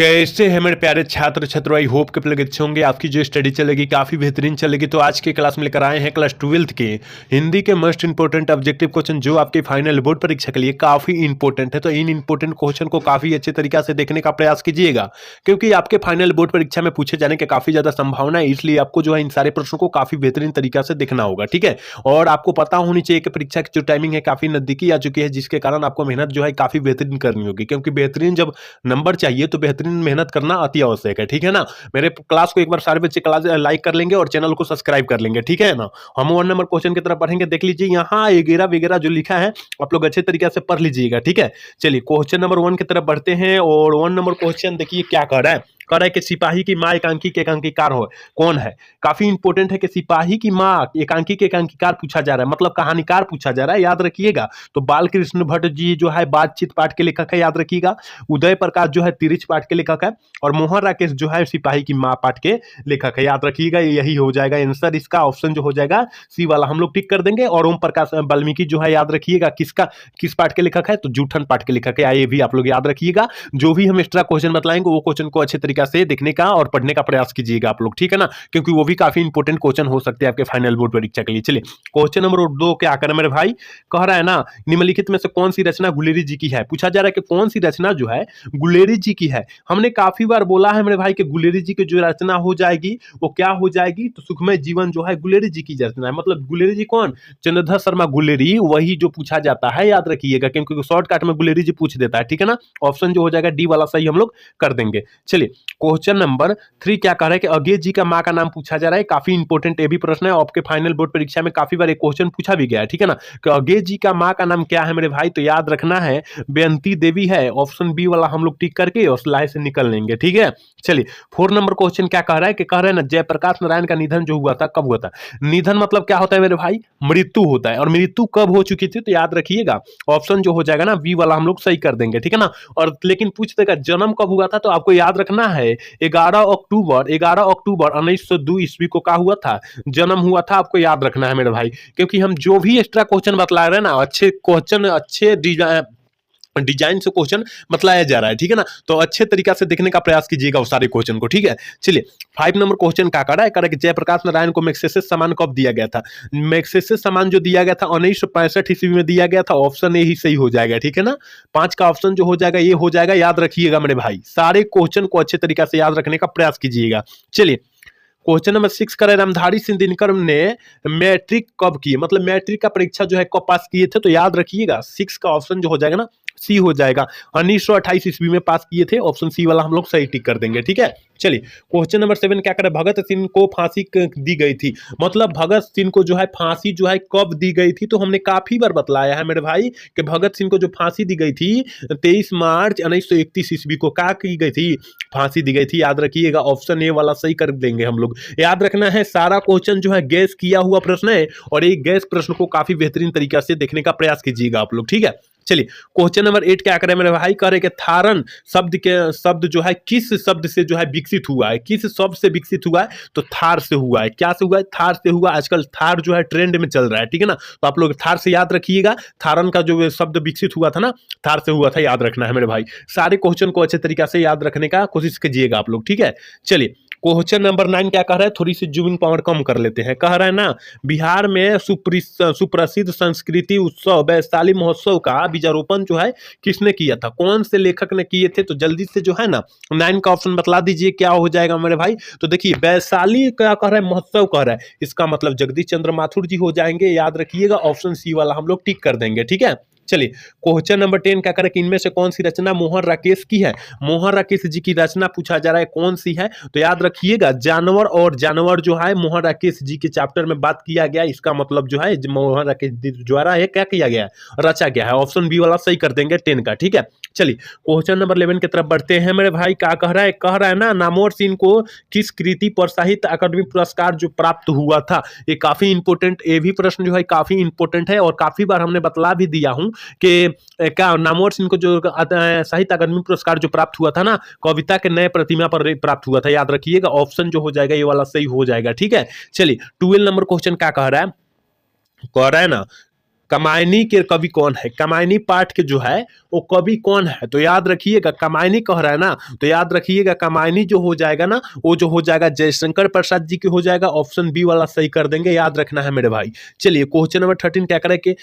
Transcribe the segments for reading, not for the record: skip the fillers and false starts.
कैसे हैं मेरे प्यारे छात्र छात्रों। आई होप के प्लग अच्छे होंगे। आपकी जो स्टडी चलेगी काफ़ी बेहतरीन चलेगी। तो आज के क्लास में लेकर आए हैं क्लास 12th के हिंदी के मोस्ट इंपॉर्टेंट ऑब्जेक्टिव क्वेश्चन जो आपके फाइनल बोर्ड परीक्षा के लिए काफ़ी इंपॉर्टेंट है। तो इन इंपॉर्टेंट क्वेश्चन को काफ़ी अच्छे तरीके से देखने का प्रयास कीजिएगा, क्योंकि आपके फाइनल बोर्ड परीक्षा में पूछे जाने की काफ़ी ज़्यादा संभावना है। इसलिए आपको जो है इन सारे प्रश्नों को काफ़ी बेहतरीन तरीका से देखना होगा, ठीक है। और आपको पता होनी चाहिए कि परीक्षा की जो टाइमिंग है काफ़ी नज़दीकी आ चुकी है, जिसके कारण आपको मेहनत जो है काफ़ी बेहतरीन करनी होगी, क्योंकि बेहतरीन जब नंबर चाहिए तो बेहतरीन मेहनत करना अति आवश्यक है, ठीक है ना। मेरे क्लास को एक बार सारे बच्चे क्लास लाइक कर लेंगे और चैनल को सब्सक्राइब कर लेंगे, ठीक है ना। हम 1 नंबर क्वेश्चन की तरफ बढ़ेंगे। देख लीजिए यहाँ वगैरह वगैरह जो लिखा है आप लोग अच्छे तरीके से पढ़ लीजिएगा, ठीक है। चलिए क्वेश्चन नंबर 1 की तरफ बढ़ते हैं। और 1 नंबर क्वेश्चन देखिए क्या कह रहा है कि सिपाही की माँ एकांकी के एकांकीकार हो कौन है। काफी इंपॉर्टेंट है कि सिपाही की माँ एकांकी के एकांकीकार पूछा जा रहा है, मतलब कहानीकार पूछा जा रहा है, याद रखिएगा। तो बाल कृष्ण भट्ट जी जो है बातचीत पाठ के लेखक है, याद रखिएगा। उदय प्रकाश जो है तिरिच पाठ के लेखक है, और मोहन राकेश जो है सिपाही की माँ पाठ के लेखक है, याद रखिएगा। यही हो जाएगा आंसर, इसका ऑप्शन जो हो जाएगा सी वाला हम लोग टिक कर देंगे। और ओम प्रकाश वाल्मीकि जो है याद रखिएगा किस पाठ के लेखक है, तो जूठन पाठ के लेखक है। ये भी आप लोग याद रखिएगा। जो भी हम एक्स्ट्रा क्वेश्चन बताएंगे वो क्वेश्चन को अच्छे तरीके से देखने का और पढ़ने का प्रयास कीजिएगा आप लोग, ठीक है ना, क्योंकि वो भी काफी इंपॉर्टेंट क्वेश्चन हो सकते हैं आपके फाइनल बोर्ड परीक्षा के लिए। चलिए क्वेश्चन नंबर 2 क्या कर मेरे भाई, कह रहा है ना निम्नलिखित में से कौन सी रचना गुलेरी जी की है। पूछा जा रहा है कि कौन सी रचना जो है गुलेरी जी की है। हमने काफी बार बोला है मेरे भाई कि गुलेरी जी की जो रचना हो जाएगी वो क्या हो जाएगी, तो सुखमय जीवन जो है गुलेरी जी की रचना है। मतलब गुलेरी जी कौन, चंद्रधर शर्मा गुलेरी, वही जो पूछा जाता है, याद रखिएगा, क्योंकि शॉर्टकट में गुलेरी जी पूछ देता है, ठीक है ना। ऑप्शन जो हो जाएगा डी वाला सही हम लोग कर देंगे। चलिए क्वेश्चन नंबर 3 क्या कह रहा है कि अगेत जी का माँ का नाम पूछा जा रहा है। काफी इंपॉर्टेंट ये भी प्रश्न है, आपके फाइनल बोर्ड परीक्षा में काफी बार एक क्वेश्चन पूछा भी गया है, ठीक है ना। कि अगेत जी का माँ का नाम क्या है मेरे भाई, तो याद रखना है बेअंती देवी है। ऑप्शन बी वाला हम लोग टिक करके और स्लाइड से निकल लेंगे, ठीक है। चलिए 4 नंबर क्वेश्चन क्या कह रहा है कि कह रहे हैं ना जयप्रकाश नारायण का निधन जो हुआ था कब हुआ था। निधन मतलब क्या होता है मेरे भाई, मृत्यु होता है। और मृत्यु कब हो चुकी थी, तो याद रखिएगा ऑप्शन जो हो जाएगा ना बी वाला हम लोग सही कर देंगे, ठीक है ना। और लेकिन पूछ देगा जन्म कब हुआ था, तो आपको याद रखना है 11 अक्टूबर 1902 ईस्वी को क्या हुआ था, जन्म हुआ था। आपको याद रखना है मेरे भाई, क्योंकि हम जो भी एक्स्ट्रा क्वेश्चन बतला रहे हैं ना अच्छे क्वेश्चन अच्छे डिजाइन से क्वेश्चन बतलाया जा रहा है, ठीक है ना। तो अच्छे तरीका से देखने का प्रयास कीजिएगा उस सारे क्वेश्चन को, ठीक है। चलिए 5 नंबर क्वेश्चन क्या कर रहा है कि जयप्रकाश नारायण को मैग्सेसे सम्मान कब दिया गया था। मैग्सेसे सम्मान जो दिया गया था 1965 ईस्वी में दिया गया था। ऑप्शन ए ही सही हो जाएगा, ठीक है ना। 5 का ऑप्शन जो हो जाएगा ये हो जाएगा, याद रखिएगा मेरे भाई। सारे क्वेश्चन को अच्छे तरीके से याद रखने का प्रयास कीजिएगा। चलिए क्वेश्चन नंबर 6 करे रामधारी सिंह दिनकर ने मैट्रिक कब की, मतलब मैट्रिक का परीक्षा जो है कब पास किए थे, तो याद रखिएगा 6 का ऑप्शन जो हो जाएगा ना सी हो जाएगा। 1928 ईस्वी में पास किए थे। ऑप्शन सी वाला हम लोग सही टिक कर देंगे, ठीक है। चलिए क्वेश्चन नंबर 7 क्या करे, भगत सिंह को फांसी दी गई थी, मतलब भगत सिंह को जो है फांसी जो है कब दी गई थी। तो हमने काफी बार बतलाया है मेरे भाई कि भगत सिंह को जो फांसी दी गई थी 23 मार्च 1931 ईस्वी को क्या की गई थी, फांसी दी गई थी, याद रखिएगा। ऑप्शन ए वाला सही कर देंगे हम लोग। याद रखना है सारा क्वेश्चन जो है गैस किया हुआ प्रश्न है, और एक गैस प्रश्न को काफी बेहतरीन तरीके से देखने का प्रयास कीजिएगा आप लोग, ठीक है। चलिए क्वेश्चन नंबर 8 क्या करें मेरे भाई, करे कि थारन शब्द जो है किस शब्द से जो है विकसित हुआ है, किस शब्द से विकसित हुआ है, तो थार से हुआ है। क्या से हुआ है, थार से हुआ। आजकल थार जो है ट्रेंड में चल रहा है, ठीक है ना। तो आप लोग थार से याद रखिएगा, थारन का जो शब्द विकसित हुआ था ना थार से हुआ था, याद रखना है मेरे भाई। सारे क्वेश्चन को अच्छे तरीके से याद रखने का कोशिश कीजिएगा आप लोग, ठीक है। चलिए क्वेश्चन नंबर 9 क्या कह रहा है, थोड़ी सी जूमिंग पावर कम कर लेते हैं। कह रहा है ना बिहार में सुप्रसिद्ध संस्कृति उत्सव वैशाली महोत्सव का बीजारोपण जो है किसने किया था, कौन से लेखक ने किए थे। तो जल्दी से जो है ना 9 का ऑप्शन बतला दीजिए क्या हो जाएगा मेरे भाई। तो देखिए वैशाली क्या कह रहा है, महोत्सव कह रहा है, इसका मतलब जगदीश चंद्र माथुर जी हो जाएंगे, याद रखिएगा। ऑप्शन सी वाला हम लोग टिक कर देंगे, ठीक है। चलिए क्वेश्चन नंबर 10 क्या करें कि इनमें से कौन सी रचना मोहन राकेश की है। मोहन राकेश जी की रचना पूछा जा रहा है, कौन सी है, तो याद रखिएगा जानवर। और जानवर जो है मोहन राकेश जी के चैप्टर में बात किया गया, इसका मतलब जो है मोहन राकेश जी द्वारा है क्या किया गया है, रचा गया है। ऑप्शन बी वाला सही कर देंगे 10 का, ठीक है। चलिए क्वेश्चन नंबर 11 की तरफ बढ़ते हैं मेरे भाई। क्या कह रहा है ना नामवर सिंह को किस कृति पर साहित्य अकादमी पुरस्कार जो प्राप्त हुआ था। ये काफी इंपोर्टेंट, ये भी प्रश्न जो है काफी इंपोर्टेंट है, और काफी बार हमने बतला भी दिया हूं कि क्या नामवर सिंह को जो साहित्य अकादमी पुरस्कार जो प्राप्त हुआ था ना कविता के नए प्रतिमा पर प्राप्त हुआ था, याद रखिएगा। ऑप्शन जो हो जाएगा ये वाला सही हो जाएगा, ठीक है। चलिए 12 नंबर क्वेश्चन क्या कह रहा है ना कमायनी के कवि कौन है, कमायनी पाठ के जो है वो कवि कौन है, तो याद रखिएगा कमायनी कह रहा है ना, तो याद रखिएगा कमायनी जो हो जाएगा ना वो जो हो जाएगा जयशंकर प्रसाद जी के हो जाएगा, ऑप्शन बी वाला सही कर देंगे, याद रखना है मेरे भाई। चलिए क्वेश्चन नंबर 13 क्या करें कि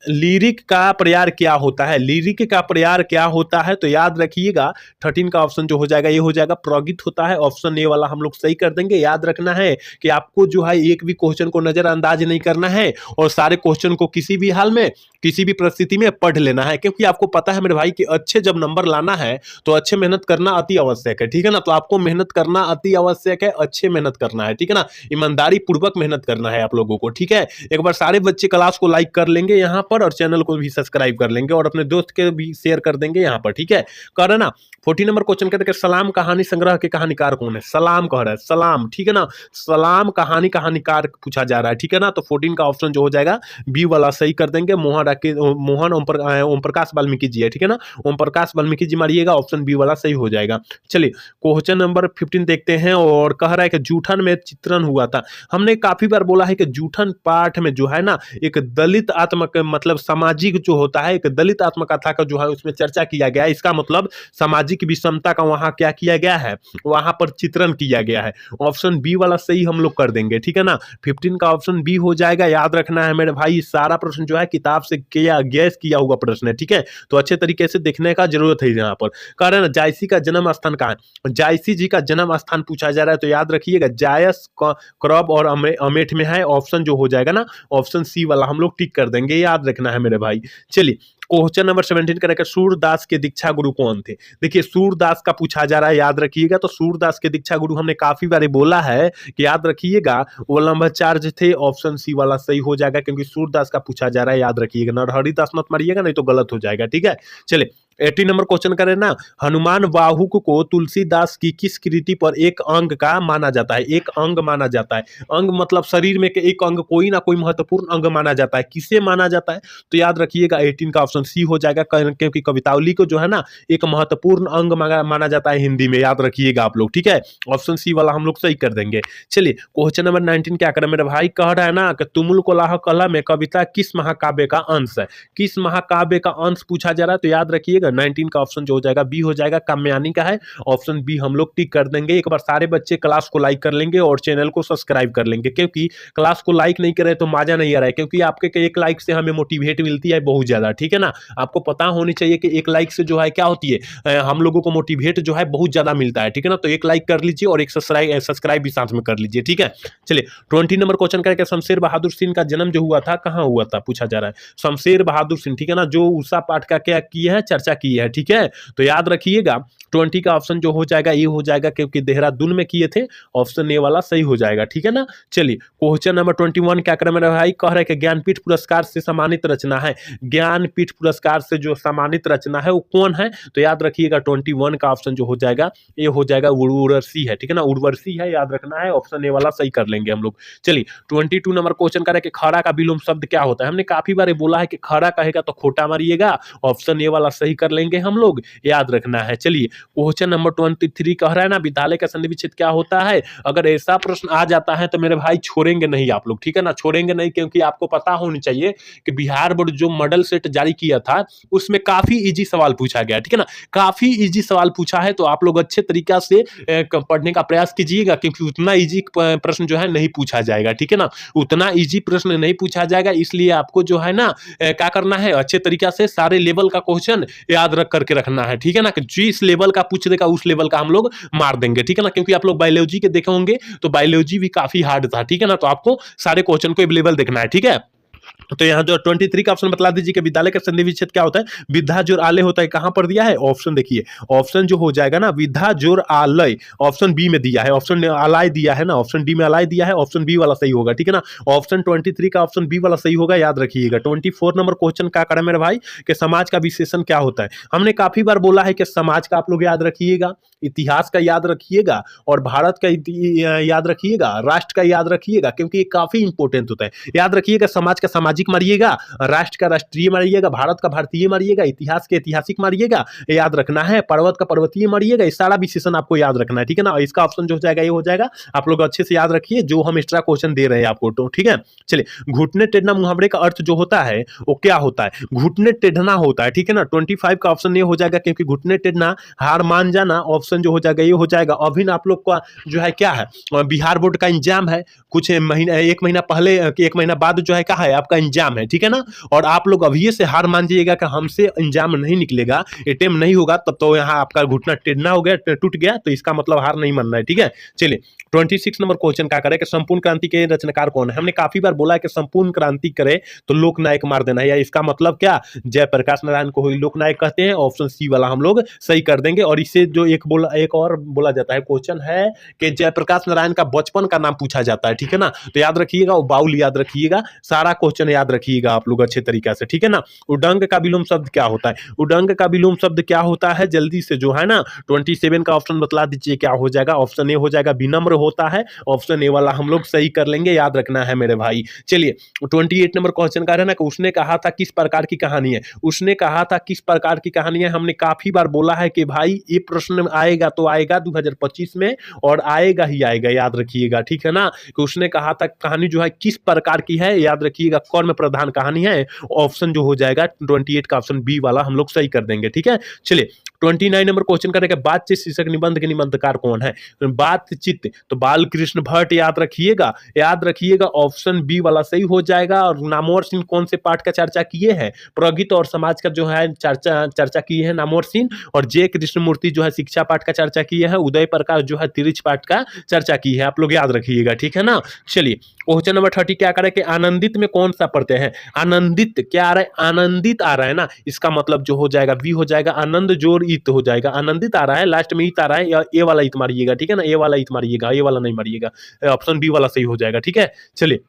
लिरिक का प्रयार क्या होता है, लिरिक का प्रयार क्या होता है, तो याद रखिएगा 13 का ऑप्शन जो हो जाएगा ये हो जाएगा प्रौगित होता है, ऑप्शन ए वाला हम लोग सही कर देंगे। याद रखना है कि आपको जो है एक भी क्वेश्चन को नजरअंदाज नहीं करना है और सारे क्वेश्चन को किसी भी हाल में किसी भी परिस्थिति में पढ़ लेना है, क्योंकि आपको पता है मेरे भाई कि अच्छे जब नंबर लाना है तो अच्छे मेहनत करना अति आवश्यक है, ठीक है ना। तो आपको मेहनत करना अति आवश्यक है, अच्छे मेहनत करना है, ठीक है ना, ईमानदारी पूर्वक मेहनत करना है आप लोगों को, ठीक है। एक बार सारे बच्चे क्लास को लाइक कर लेंगे यहाँ पर और चैनल को भी सब्सक्राइब कर लेंगे और अपने दोस्त के भी शेयर कर देंगे यहाँ पर, ठीक है। कह रहे ना 14 नंबर क्वेश्चन कहते हैं सलाम कहानी संग्रह के कहानीकार कौन है, सलाम कह रहा है, सलाम, ठीक है ना, सलाम कहानी कहानीकार पूछा जा रहा है, ठीक है ना। तो 14 का ऑप्शन जो हो जाएगा बी वाला सही कर देंगे, मोहन ओम प्रकाश वाल्मीकि जी है, ठीक है ना, ओम प्रकाश वाल्मीकि जी मारिएगा, ऑप्शन बी वाला सही हो जाएगा। चलिए क्वेश्चन नंबर 15 देखते हैं और कह रहा है कि जूठन में चित्रण हुआ था। हमने काफी बार बोला है कि जूठन पाठ में जो है ना एक दलित आत्मक मतलब सामाजिक जो होता है, एक दलित आत्मकथा का जो है उसमें चर्चा किया गया है, इसका मतलब सामाजिक विषमता का वहां क्या किया गया है, वहां पर चित्रण किया गया है, ऑप्शन बी वाला सही हम लोग कर देंगे, ठीक है ना। 15 का ऑप्शन बी हो जाएगा। याद रखना है मेरे भाई सारा प्रश्न जो है किताब से किया गैस किया हुआ प्रश्न है, ठीक है, तो अच्छे तरीके से देखने का जरूरत है यहाँ पर। कारण जायसी का जन्म स्थान कहाँ है, जायसी जी का जन्म स्थान पूछा जा रहा है, तो याद रखिएगा जायस क्रॉप और अमेठ में है, ऑप्शन जो हो जाएगा ना ऑप्शन सी वाला हम लोग टिक कर देंगे, याद रखना है मेरे भाई। चलिए क्वेश्चन नंबर 17 करेगा सूरदास के दीक्षा गुरु कौन थे। देखिए सूरदास का पूछा जा रहा है, याद रखिएगा, तो सूरदास के दीक्षा गुरु हमने काफी बार बोला है कि याद रखिएगा वल्लभाचार्य थे, ऑप्शन सी वाला सही हो जाएगा, क्योंकि सूरदास का पूछा जा रहा है, याद रखिएगा, नरहरिदास मत मारिएगा नहीं तो गलत हो जाएगा, ठीक है। चलिए 18 नंबर क्वेश्चन करें ना, हनुमान वाहुक को तुलसीदास की किस कृति पर एक अंग का माना जाता है, एक अंग माना जाता है, अंग मतलब शरीर में एक अंग कोई ना कोई महत्वपूर्ण अंग माना जाता है, किसे माना जाता है, तो याद रखिएगा 18 का ऑप्शन सी हो जाएगा, क्योंकि कवितावली को जो है ना एक महत्वपूर्ण अंग माना जाता है हिंदी में, याद रखिएगा आप लोग, ठीक है, ऑप्शन सी वाला हम लोग सही कर देंगे। चलिए क्वेश्चन नंबर 19 क्या करें मेरे भाई, कह रहा है ना कि तुमुल कोलाह कला में कविता किस महाकाव्य का अंश है, किस महाकाव्य का अंश पूछा जा रहा है, तो याद रखिएगा 19 का ऑप्शन जो हो जाएगा बी हो जाएगा, काम्यानी का है, ऑप्शन बी हम लोग टिक कर देंगे। एक बार सारे बच्चे क्लास को लाइक कर लेंगे और चैनल को सब्सक्राइब कर लेंगे, क्योंकि क्लास को लाइक नहीं करे तो मजा नहीं आ रहा है, क्योंकि आपके एक लाइक से हमें मोटिवेट मिलती है बहुत ज्यादा, ठीक है ना। आपको पता होनी चाहिए कि एक लाइक से जो है क्या होती है, हम लोगों को मोटिवेट जो है बहुत ज्यादा मिलता है, ठीक है ना। तो एक लाइक कर लीजिए और एक सब्सक्राइब भी साथ में कर लीजिए, ठीक है। चलिए 20 नंबर क्वेश्चन करके शमशेर बहादुर सिंह का जन्म जो हुआ था कहाँ हुआ था पूछा जा रहा है, शमशेर बहादुर सिंह, ठीक है ना, जो उषा पाठ का क्या की है चर्चा की है, ठीक है। तो याद रखिएगा 20 का ऑप्शन जो हो जाएगा ये हो जाएगा, क्योंकि देहरादून में किए थे, ऑप्शन ए वाला सही हो जाएगा, ठीक है ना। चलिए क्वेश्चन नंबर 21 क्या करें मेरे भाई, कह रहे हैं कि ज्ञानपीठ पुरस्कार से सम्मानित रचना है, ज्ञानपीठ पुरस्कार से जो सम्मानित रचना है वो कौन है, तो याद रखिएगा 21 का ऑप्शन जो हो जाएगा ये हो जाएगा उर्वशी है, ठीक है ना, उर्वशी है, याद रखना है, ऑप्शन ए वाला सही कर लेंगे हम लोग। चलिए 22 नंबर क्वेश्चन करें कि खरा का विलोम शब्द क्या होता है, हमने काफी बार बोला है कि खरा कहेगा तो खोटा मारिएगा, ऑप्शन ए वाला सही कर लेंगे हम लोग, याद रखना है। चलिए क्वेश्चन नंबर 23 कह रहा है ना विद्यालय का संधि विच्छेद क्या होता है, अगर ऐसा प्रश्न आ जाता है तो मेरे भाई छोड़ेंगे नहीं आप लोग, ठीक है ना, छोड़ेंगे नहीं, क्योंकि आपको पता होनी चाहिए कि बिहार बोर्ड जो मॉडल सेट जारी किया था उसमें काफी इजी सवाल पूछा गया, ठीक है ना, काफी इजी सवाल पूछा है, तो आप लोग अच्छे तरीका से पढ़ने का प्रयास कीजिएगा, क्योंकि उतना इजी प्रश्न जो है नहीं पूछा जाएगा, ठीक है ना, उतना इजी प्रश्न नहीं पूछा जाएगा, इसलिए आपको जो है ना क्या करना है, अच्छे तरीका से सारे लेवल का क्वेश्चन याद रख करके रखना है, ठीक है ना, कि जिस लेवल का पूछ देगा उस लेवल का हम लोग मार देंगे, ठीक है ना, क्योंकि आप लोग बायोलॉजी के देखे होंगे तो बायोलॉजी भी काफी हार्ड था, ठीक है ना, तो आपको सारे क्वेश्चन को अवेलेबल देखना है, ठीक है। तो यहाँ जो 23 का ऑप्शन बता दीजिए कि विद्यालय का संधि विच्छेद क्या होता है, विद्या जोर आलय होता है, कहां पर दिया है, ऑप्शन देखिए, ऑप्शन जो हो जाएगा ना विद्या जोर आलय, ऑप्शन बी में दिया है, ऑप्शन आलय दिया है ना, ऑप्शन डी में आलय दिया है, ऑप्शन बी वाला सही होगा, ठीक है ना, ऑप्शन 23 का ऑप्शन बी वाला सही होगा, याद रखिएगा। 24 नंबर क्वेश्चन क्या करें मेरे भाई कि समाज का विशेषण क्या होता है, हमने काफी बार बोला है कि समाज का आप लोग याद रखिएगा, इतिहास का याद रखिएगा और भारत का याद रखिएगा, राष्ट्र का याद रखिएगा, क्योंकि ये काफी इंपॉर्टेंट होता है, याद रखिएगा समाज का सामाजिक सामाजिक मारिएगा, राष्ट्र का राष्ट्रीय मारिएगा, भारत का भारतीय मारिएगा, इतिहास के ऐतिहासिक मारिएगा, याद रखना है, पर्वत का पर्वतीय मारिएगा। ये सारा विशेषण आपको याद रखना है, ठीक है ना। इसका ऑप्शन जो हो जाएगा ये हो जाएगा। आप लोग अच्छे से याद रखिए जो हम एक्स्ट्रा क्वेश्चन दे रहे हैं आपको, तो ठीक है। चलिए, घुटने टेढ़ना मुहावरे का अर्थ जो होता है वो क्या होता है? घुटने टेढ़ना होता है, ठीक है ना। 25 का ऑप्शन ये हो जाएगा, क्योंकि घुटने टेढ़ना हार मान जाना, ऑप्शन जो हो जाएगा ये हो जाएगा। अभी आप लोग का जो है क्या है, बिहार बोर्ड का एग्जाम है, कुछ महीना, एक महीना पहले, एक महीना बाद जो है क्या है आपका एग्जाम है, ठीक है ना। और आप लोग अभी से हार मान जाइएगा कि हमसे एग्जाम नहीं निकलेगा, अटेम्प्ट नहीं होगा, तब तो यहाँ आपका घुटना टेढ़ना हो गया, टूट गया, तो इसका मतलब हार नहीं मानना है, ठीक है। चलिए, 26 नंबर क्वेश्चन क्या करे कि संपूर्ण क्रांति के रचनाकार कौन है? हमने काफी बार बोला है कि संपूर्ण क्रांति करे तो लोकनायक मार देना है, या इसका मतलब क्या, जयप्रकाश नारायण को ही लोकनायक कहते हैं। ऑप्शन सी वाला हम लोग सही कर देंगे। और इससे जो एक और बोला जाता है क्वेश्चन है कि जयप्रकाश नारायण का बचपन का नाम पूछा जाता है, ठीक है ना। तो याद रखिएगा, वो बाउल याद रखिएगा, सारा क्वेश्चन याद रखिएगा आप लोग अच्छे तरीके से, ठीक है ना। उडंग का विलोम शब्द क्या होता है? उडंग का विलोम शब्द क्या होता है, जल्दी से जो है ना 27 का ऑप्शन बतला दीजिए क्या हो जाएगा। ऑप्शन ए हो जाएगा विनम्र होता है, ऑप्शन ए वाला हम लोग सही कर लेंगे, याद रखना है मेरे भाई। चलिए, 28 नंबर क्वेश्चन का है ना कि उसने कहा था किस प्रकार की कहानी है? उसने कहा था किस प्रकार की कहानी है? हमने काफी बार बोला है कि भाई ये प्रश्न आएगा तो आएगा 2025 में, और आएगा ही आएगा, याद रखिएगा, ठीक है ना। कि उसने कहा था कहानी जो है किस प्रकार की है, याद रखिएगा, कर्म प्रधान कहानी है। ऑप्शन जो हो जाएगा 28 का ऑप्शन बी वाला हम लोग सही कर देंगे, ठीक है। चलिए, 29 नंबर क्वेश्चन करेंगे, बातचीत शीर्षक निबंध के निबंधकार कौन है? बातचीत, तो बाल कृष्ण भट्ट, याद रखिएगा, याद रखिएगा, ऑप्शन बी वाला सही हो जाएगा। और नामवर सिंह कौन से पाठ का चर्चा किए हैं? प्रगति और समाज का जो है चर्चा किए हैं नामवर सिंह। और जे कृष्णमूर्ति जो है शिक्षा पाठ का चर्चा किए हैं। उदय प्रकाश जो है तिरछ पाठ का चर्चा की है, आप लोग याद रखिएगा, ठीक है ना। चलिए, क्वेश्चन नंबर 30 क्या करें कि आनंदित में कौन सा पढ़ते हैं? आनंदित क्या आ रहा है? आनंदित आ रहा है ना, इसका मतलब जो हो जाएगा बी हो जाएगा। आनंद जोर इत हो जाएगा, आनंदित आ रहा है, लास्ट में इत आ रहा है, या ए वाला इत मारिएगा, ठीक है ना। ए वाला इत मारिएगा, ए वाला नहीं मारिएगा, ऑप्शन बी वाला सही हो जाएगा, ठीक है। चलिए,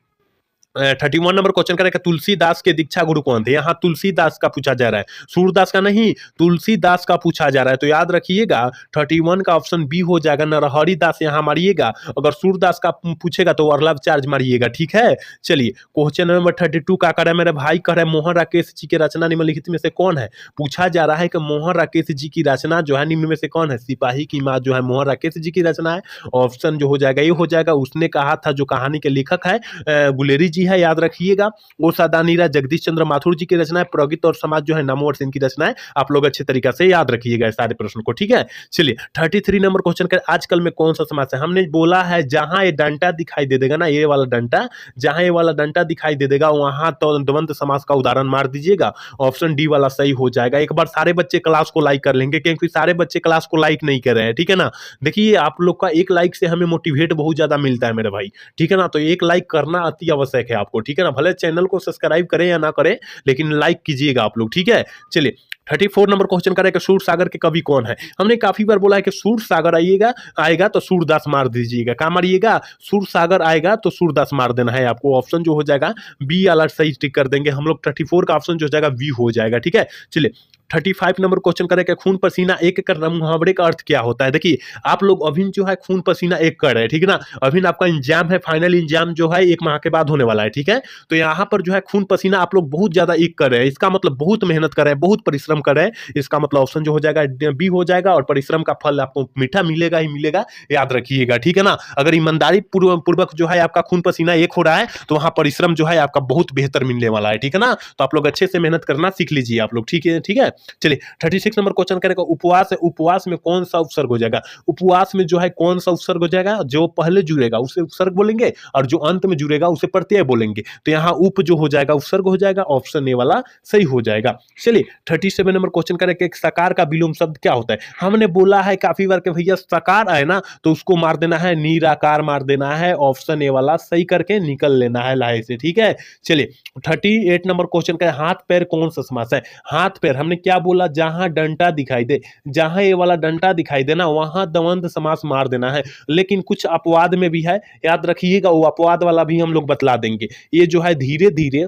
31 नंबर क्वेश्चन करें, तुलसीदास के दीक्षा गुरु कौन थे? यहाँ तुलसीदास का पूछा जा रहा है, सूरदास का नहीं, तुलसीदास का पूछा जा रहा है। तो याद रखिएगा 31 का ऑप्शन बी हो जाएगा। नरहरि दास यहाँ मारिएगा, अगर सूरदास का पूछेगा तो वरलभ चार्ज मारिएगा, ठीक है। चलिए, क्वेश्चन नंबर 32 का करे मेरे भाई, करे मोहन राकेश जी की रचना निम्नलिखित में से कौन है? पूछा जा रहा है कि मोहन राकेश जी की रचना जो है निम्न में से कौन है? सिपाही की माँ जो है मोहन राकेश जी की रचना है। ऑप्शन जो हो जाएगा ये हो जाएगा। उसने कहा था जो कहानी के लेखक है गुलेरी जी है, याद रखिएगा। वो सादानीरा जगदीश चंद्र माथुर जी की रचना है। प्रगति और समाज जो है नामवर सिंह की रचना है। आप लोग अच्छे तरीके से याद रखिएगा सारे प्रश्न को, ठीक है। चलिए, 33 नंबर क्वेश्चन कर, आजकल में कौन सा समास है? हमने बोला है जहां ये डंटा दिखाई दे देगा ना, ये वाला डंटा, जहां ये वाला डंटा दिखाई दे देगा वहां तो द्वंद्व समास का उदाहरण मार दीजिएगा। ऑप्शन डी वाला सही हो जाएगा। एक बार सारे बच्चे क्लास को लाइक कर लेंगे, क्योंकि सारे बच्चे क्लास को लाइक नहीं कर रहे हैं, ठीक है ना। देखिए, आप लोग का एक लाइक से हमें मोटिवेट बहुत ज्यादा मिलता है मेरे भाई, ठीक है ना। तो एक लाइक करना अति आवश्यक है आपको, ठीक है ना। भले चैनल को सब्सक्राइब करें या ना करें, लेकिन लाइक कीजिएगा आप लोग, ठीक है। चलिए, 34 नंबर क्वेश्चन करें कि सूरसागर के कवि कौन है? हमने काफी बार बोला है कि सूरसागर आएगा तो सूरदास मार दीजिएगा। क्या मारिएगा? सूरसागर आएगा तो सूरदास मार देना है आपको। ऑप्शन जो हो जाएगा बी वाला सही टिक कर देंगे हम लोग। 34 का ऑप्शन जो हो जाएगा बी हो जाएगा, ठीक है। चलिए, 35 नंबर क्वेश्चन करें कि खून पसीना एक कर मुहावरे का अर्थ क्या होता है? देखिए, आप लोग अभी जो है खून पसीना एक कर रहे हैं, ठीक है ना। अभी आपका एग्जाम है, फाइनल एग्जाम जो है 1 माह के बाद होने वाला है, ठीक है। तो यहाँ पर जो है खून पसीना आप लोग बहुत ज्यादा एक कर रहे हैं, इसका मतलब बहुत मेहनत कर रहे हैं, बहुत परिश्रम कर रहे हैं। इसका मतलब ऑप्शन जो हो जाएगा बी हो जाएगा। और परिश्रम का फल आपको मीठा मिलेगा ही मिलेगा, याद रखिएगा, ठीक है ना। अगर ईमानदारी पूर्वक जो है आपका खून पसीना एक हो रहा है तो वहां परिश्रम जो है आपका बहुत बेहतर मिलने वाला है, ठीक है ना। तो आप लोग अच्छे से मेहनत करना सीख लीजिए आप लोग, ठीक है, ठीक है। चलिए, 36 नंबर क्वेश्चन करेगा उपवास है, उपवास में कौन सा उपसर्ग हो जाएगा? उपवास में जो है कौन सा उपसर्ग हो जाएगा? जो पहले जुड़ेगा उसे उपसर्ग बोलेंगे, और जो अंत में जुड़ेगा उसे प्रत्यय बोलेंगे। तो यहाँ उप जो हो जाएगा उपसर्ग हो जाएगा। ऑप्शन ए वाला सही हो जाएगा। चलिए, 37 नंबर क्वेश्चन करेंगे सकार का विलोम शब्द क्या होता है? हमने बोला है काफी बार कि भैया सकार आए ना तो उसको मार देना है, निराकार मार देना है। ऑप्शन ए वाला सही करके निकल लेना है लाहे से, ठीक है। चलिए, 38 नंबर क्वेश्चन का हाथ पैर कौन सा समास है? हाथ पैर हमने क्या बोला? जहां डंटा दिखाई दे, जहां ये वाला डंटा दिखाई देना वहां द्वंद्व समास मार देना है। लेकिन कुछ अपवाद में भी है, याद रखिएगा, वो अपवाद वाला भी हम लोग बतला देंगे। ये जो है धीरे धीरे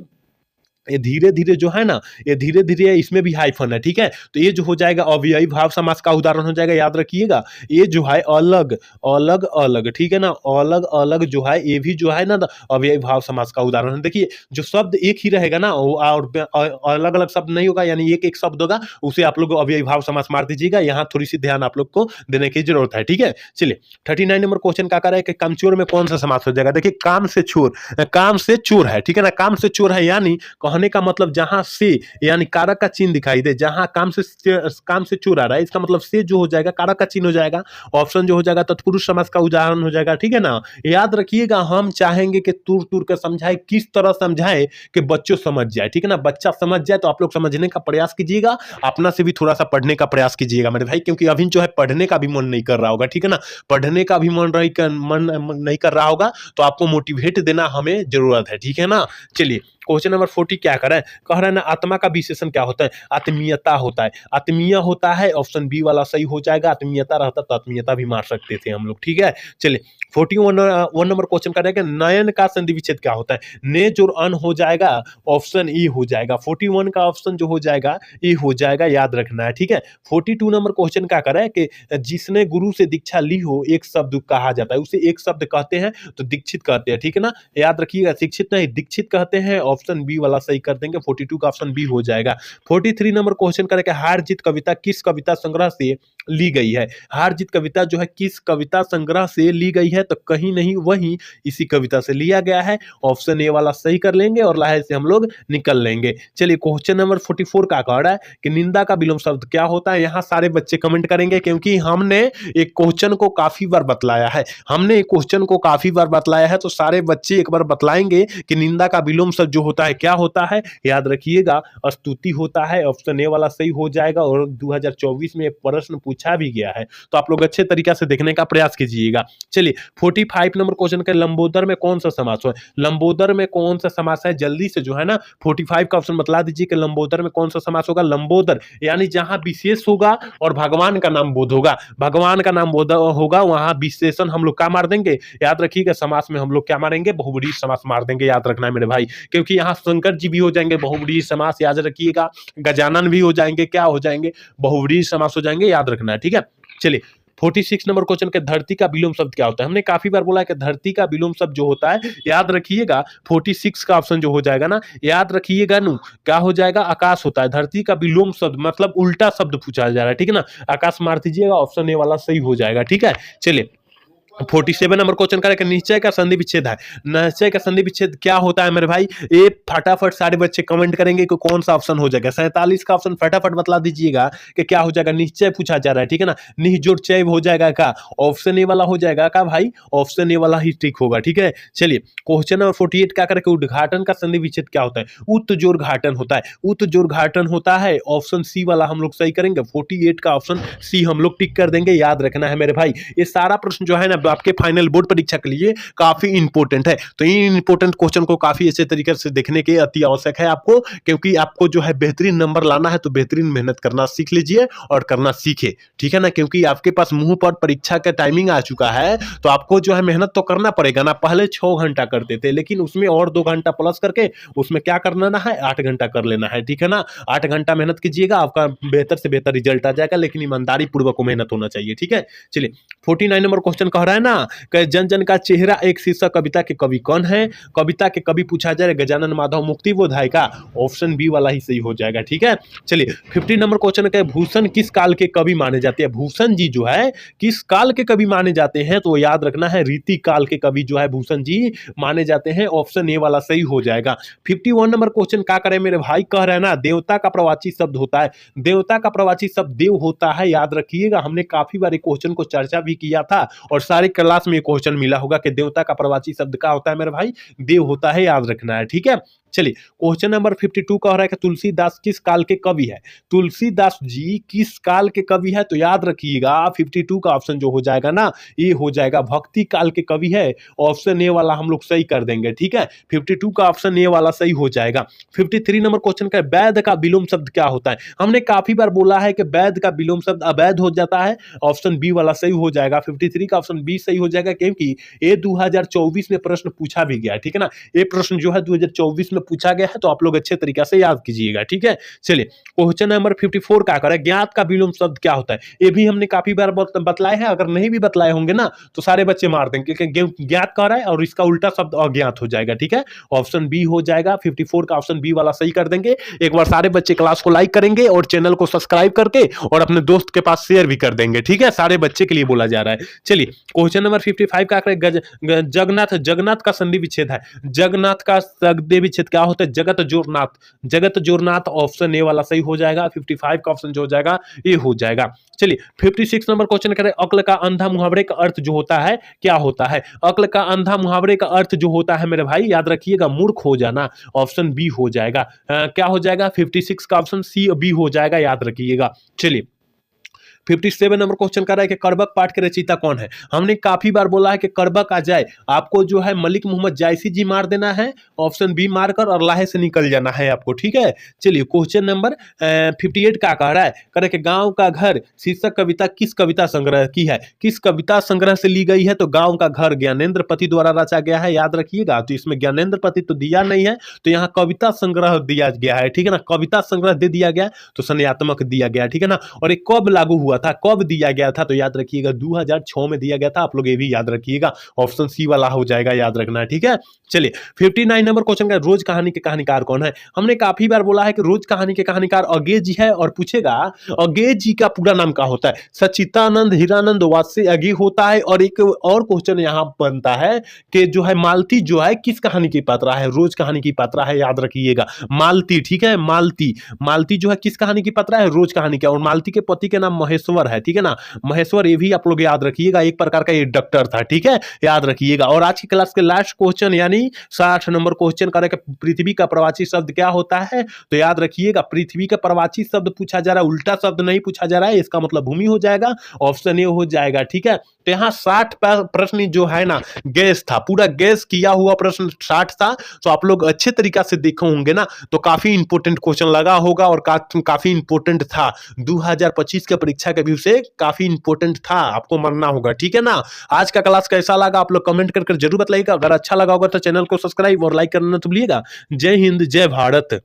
ये धीरे-धीरे जो है ना, ये धीरे-धीरे इसमें भी हाइफ़न है, ठीक है? तो ये जो हो जाएगा अव्ययी भाव समास का उदाहरण हो जाएगा, याद रखिएगा। ये जो है अलग, अलग-अलग, ठीक है ना? अलग-अलग जो है, ये भी जो है ना अव्ययी भाव समास का उदाहरण है। देखिए, जो शब्द एक ही रहेगा ना वो और अलग-अलग शब्द नहीं होगा, यानी एक-एक शब्द होगा, उसे आप लोग अव्ययी भाव समास मार दीजिएगा। यहाँ थोड़ी-सी ध्यान आप लोग को देने की ज़रूरत है, ठीक है? चलिए, 39 नंबर क्वेश्चन क्या कह रहा है कि कामचोर में कौन-सा समास हो जाएगा? देखिए, काम से चोर है, ठीक है ना? काम से चोर है यानी कहने का मतलब जहां से यानी कारक का चिन्ह दिखाई दे, जहां काम से चोर आ रहा है, इसका मतलब से जो हो जाएगा कारक का चिन्ह हो जाएगा। ऑप्शन जो हो जाएगा तत्पुरुष समास का उदाहरण हो जाएगा, ठीक है ना? याद रखिएगा, हम चाहेंगे कि तुर तुर कर समझाए, किस तरह समझाए कि बच्चों समझ जाए, ठीक है ना? बच्चा समझ जाए तो आप लोग समझने का प्रयास कीजिएगा, अपना से भी थोड़ा सा पढ़ने का प्रयास कीजिएगा मेरे भाई, क्योंकि अभी जो है पढ़ने का भी मन नहीं कर रहा होगा, ठीक है ना? पढ़ने का भी मन नहीं कर रहा होगा, तो आपको मोटिवेट देना हमें जरूरत है, ठीक है ना? चलिए, क्वेश्चन नंबर 40 क्या कर रहा है? कह रहा है ना, आत्मा का विशेषण क्या होता है? आत्मीयता होता है। आत्मीय होता है, ऑप्शन बी वाला सही हो जाएगा। आत्मीयता रहता तो आत्मीयता भी मार सकते थे हम लोग, ठीक है? चलिए, 41 वन नंबर क्वेश्चन कर रहे हैं कि नयन का संधि विच्छेद क्या होता है? ने जोड़ अन हो जाएगा, ऑप्शन ई हो जाएगा। 41 का ऑप्शन जो हो जाएगा ई हो जाएगा, याद रखना है, ठीक है? 42 नंबर क्वेश्चन क्या कर रहा है कि जिसने गुरु से दीक्षा ली हो, एक शब्द कहा जाता है, उसे एक शब्द कहते हैं तो दीक्षित कहते हैं, ठीक है ना? याद रखिएगा, शिक्षित नहीं दीक्षित कहते हैं, ऑप्शन बी वाला सही कर देंगे। 42 का ऑप्शन बी हो जाएगा। 43 नंबर क्वेश्चन करें कि हार जीत कविता किस कविता संग्रह से ली गई है? हार जीत कविता जो है किस कविता संग्रह से ली गई है? तो कहीं नहीं, वहीं इसी कविता से लिया गया है। ऑप्शन ए वाला सही कर लेंगे और लाहे से हम लोग निकल लेंगे। चलिए, क्वेश्चन नंबर 44 का कह रहा है कि निंदा का विलोम शब्द क्या होता है? यहाँ सारे बच्चे कमेंट करेंगे, क्योंकि हमने एक क्वेश्चन को काफी बार बतलाया है, तो सारे बच्चे एक बार बतलाएंगे कि निंदा का विलोम शब्द जो होता है क्या होता है। याद रखिएगा, स्तुति होता है, ऑप्शन ए वाला सही हो जाएगा। और 2024 में एक प्रश्न पूछा भी गया है, तो आप लोग अच्छे तरीके से देखने का प्रयास कीजिएगा। चलिए, 45 नंबर क्वेश्चन के लंबोदर में कौन सा समास है? लंबोदर में कौन सा समास है? जल्दी से जो है ना 45 का ऑप्शन बतला दीजिए कि लंबोदर में कौन सा समास होगा। लंबोदर यानी जहां विशेष होगा और भगवान का नाम बोध होगा, भगवान का नाम बोध होगा, वहां विशेषण हम लोग क्या मार देंगे? याद रखिएगा, समास में हम लोग क्या मारेंगे? बहुब्रीहि समास मार देंगे, याद रखना है मेरे भाई, क्योंकि यहाँ शंकर जी भी हो जाएंगे बहुब्रीहि समास, याद रखिएगा। गजानन भी हो जाएंगे, क्या हो जाएंगे? बहुब्रीहि समास हो जाएंगे, याद रखना है, ठीक है? चलिए, 46 नंबर क्वेश्चन के धरती का विलोम शब्द क्या होता है? हमने काफी बार बोला है कि धरती का विलोम शब्द जो होता है, याद रखिएगा 46 का ऑप्शन जो हो जाएगा ना, याद रखिएगा नु, क्या हो जाएगा? आकाश होता है। धरती का विलोम शब्द मतलब उल्टा शब्द पूछा जा रहा है, ठीक है ना? आकाश मार दीजिएगा, ऑप्शन ए वाला सही हो जाएगा, ठीक है? चलिए, 47 नंबर क्वेश्चन करें, निश्चय का संधि विच्छेद है। निश्चय का संधि विच्छेद क्या होता है मेरे भाई? ये फटाफट सारे बच्चे कमेंट करेंगे कि कौन सा ऑप्शन हो जाएगा। 47 का ऑप्शन फटाफट बतला दीजिएगा कि क्या हो जाएगा। निश्चय पूछा जा रहा है, ठीक है ना? निह जोड़ चय हो जाएगा का, ऑप्शन ए वाला हो जाएगा का भाई, ऑप्शन ए वाला ही ठीक होगा, ठीक है? चलिए, क्वेश्चन नंबर 48 क्या करें, उद्घाटन का संधि विच्छेद क्या होता है? उत्जोड़ घाटन होता है। उत्जोड़ घाटन होता है, ऑप्शन सी वाला हम लोग सही करेंगे। 48 का ऑप्शन सी हम लोग टिक कर देंगे, याद रखना है मेरे भाई। ये सारा प्रश्न जो है ना आपके फाइनल बोर्ड परीक्षा के लिए काफी इंपॉर्टेंट है, तो इन इंपॉर्टेंट क्वेश्चन को काफी अच्छे तरीके से देखने के अति आवश्यक है आपको, क्योंकि आपको जो है बेहतरीन नंबर लाना है तो बेहतरीन मेहनत करना सीख लीजिए और करना सीखे, ठीक है ना? क्योंकि आपके पास मुंह पर परीक्षा का टाइमिंग आ चुका है, तो आपको जो है मेहनत तो करना पड़ेगा ना। पहले 6 घंटा करते थे, लेकिन उसमें और 2 घंटा प्लस करके उसमें क्या करना है, 8 घंटा कर लेना है, ठीक है ना? 8 घंटा मेहनत कीजिएगा, आपका बेहतर से बेहतर रिजल्ट आ जाएगा, लेकिन ईमानदारी पूर्वक मेहनत होना चाहिए, ठीक है? चलिए, 49 नंबर क्वेश्चन कह रहा है ना, जन जन का चेहरा एक शीर्षक कविता के कवि कौन है? कविता के कवि पूछा जाए, गजानन माधव मुक्तिबोधाय का, ऑप्शन बी वाला ही सही हो जाएगा, ठीक है? चलिए, 50 नंबर क्वेश्चन है, भूषण किस काल के कवि माने जाते हैं? भूषण जी जो है किस काल के कवि माने जाते हैं? तो याद रखना है, रीति काल के कवि जो है भूषण जी माने जाते हैं, ऑप्शन ए वाला सही हो जाएगा। 51 नंबर क्वेश्चन क्या करें मेरे भाई, कह रहे हैं ना, देवता का प्रवाची शब्द होता है। देवता का प्रवाची शब्द देव होता है, याद रखिएगा। हमने काफी बार क्वेश्चन को चर्चा भी किया था और सारे क्लास में क्वेश्चन मिला होगा कि देवता का प्रवाची शब्द क्या होता है मेरे भाई? देव होता है, याद रखना है, ठीक है? चलिए, क्वेश्चन नंबर 52 कह रहा है कि तुलसीदास किस काल के कवि है? तुलसीदास जी किस काल के कवि है? तो याद रखिएगा 52 का ऑप्शन जो हो जाएगा ना, ये हो जाएगा भक्ति काल के कवि है, ऑप्शन ए वाला हम लोग सही कर देंगे, ठीक है? 52 का ऑप्शन ए वाला सही हो जाएगा। 53 नंबर क्वेश्चन का, वैध का विलोम शब्द क्या होता है? हमने काफी बार बोला है कि वैध का विलोम शब्द अवैध हो जाता है, ऑप्शन बी वाला सही हो जाएगा। जाएगा, 53 का ऑप्शन बी सही हो जाएगा, क्योंकि ये 2024 में प्रश्न पूछा भी गया है, ठीक है ना। ये प्रश्न जो है 2024 में पूछा गया है, तो आप लोग अच्छे तरीके से याद कीजिएगा, ठीक है। चलिए क्वेश्चन नंबर 54 क्या करें, ज्ञात का विलोम शब्द क्या होता है। ये भी हमने काफी बार बतलाए हैं, अगर नहीं भी बतलाए होंगे ना तो सारे बच्चे मार देंगे, क्योंकि ज्ञात कह रहा है और इसका उल्टा शब्द अज्ञात हो जाएगा, ठीक है। ऑप्शन बी हो जाएगा, 54 का ऑप्शन बी वाला सही कर देंगे। एक बार सारे बच्चे क्लास को लाइक करेंगे और चैनल को सब्सक्राइब करके और अपने दोस्त के पास शेयर भी कर देंगे, ठीक है। सारे बच्चे के लिए बोला जा रहा है। चलिए क्वेश्चन नंबर 55 का जगन्नाथ, जगन्नाथ का संधि विच्छेद है। जगन्नाथ का संधि विच्छेद क्या होता है, जगत जोरनाथ, जगत जोरनाथ, ऑप्शन ए वाला सही हो जाएगा। 55 का ऑप्शन जो हो जाएगा ये हो जाएगा। चलिए 56 नंबर क्वेश्चन करें, अक्ल का अंधा मुहावरे का अर्थ जो होता है क्या होता है। अक्ल का अंधा मुहावरे का अर्थ जो होता है मेरे भाई याद रखिएगा, मूर्ख हो जाना, ऑप्शन बी हो जाएगा। क्या हो जाएगा, 56 का ऑप्शन सी बी हो जाएगा, याद रखिएगा। चलिए 57 नंबर क्वेश्चन कर रहा है कि करबक पाठ के रचयिता कौन है। हमने काफी बार बोला है कि करबक आ जाए आपको जो है मलिक मोहम्मद जायसी जी मार देना है, ऑप्शन बी मारकर और लाहे से निकल जाना है आपको, ठीक है। चलिए क्वेश्चन नंबर 58 का कह रहा है, कह रहा है कि गांव का घर शीर्षक कविता किस कविता संग्रह की है, किस कविता संग्रह से ली गई है। तो गांव का घर ज्ञानेंद्र पति द्वारा रचा गया है, याद रखिएगा। तो इसमें ज्ञानेंद्र पति तो दिया नहीं है, तो यहाँ कविता संग्रह दिया गया है, ठीक है ना। कविता संग्रह दे दिया गया तो संज्ञात्मक दिया गया, ठीक है ना। और एक कब लागू हुआ था, कब दिया गया था, तो याद रखिएगा 2006 में दिया गया था। आप लोग ये भी याद रखिएगा, ऑप्शन सी वाला हो जाएगा, याद रखना है, ठीक है। चलिए 59 नंबर क्वेश्चन का, रोज कहानी के कहानीकार कौन है। हमने काफी बार बोला है कि रोज कहानी के कहानीकार अज्ञे जी है, और पूछेगा अज्ञे जी का पूरा नाम क्या होता है। सचितानंद हीरानंद वास्य अज्ञे होता है। और एक और क्वेश्चन यहां बनता है कि जो है मालती जो है किस कहानी की पात्रा है, रोज कहानी की पात्रा है, याद रखिएगा मालती, ठीक है। मालती, मालती जो है किस कहानी की पात्रा है, रोज कहानी का। और मालती के पति के नाम महेश्वर है, ठीक है ना। महेश्वर, ये भी आप लोग याद रखिएगा, एक प्रकार का ये डॉक्टर था, ठीक है, याद रखिएगा। और आज की क्लास के लास्ट क्वेश्चन यानी 60 नंबर क्वेश्चन करें कि पृथ्वी का प्रवाची शब्द क्या होता है। तो याद रखिएगा पृथ्वी का प्रवाची शब्द पूछा जा रहा है, उल्टा शब्द नहीं पूछा जा रहा है, इसका मतलब भूमि हो जाएगा, ऑप्शन ए हो जाएगा, ठीक है। तो यहाँ 60 प्रश्न जो है ना गैस था, पूरा गैस किया हुआ प्रश्न 60 था। तो आप लोग अच्छे तरीका से देखे होंगे ना, तो काफी इंपोर्टेंट क्वेश्चन लगा होगा और काफी इंपोर्टेंट था। 2025 के परीक्षा के व्यू से काफी इंपोर्टेंट था, आपको मानना होगा, ठीक है ना। आज का क्लास कैसा लगा आप लोग कमेंट करके जरूर बताइएगा। अगर अच्छा लगा होगा तो चैनल को सब्सक्राइब और लाइक करना तो भूलिएगा। जय हिंद, जय भारत।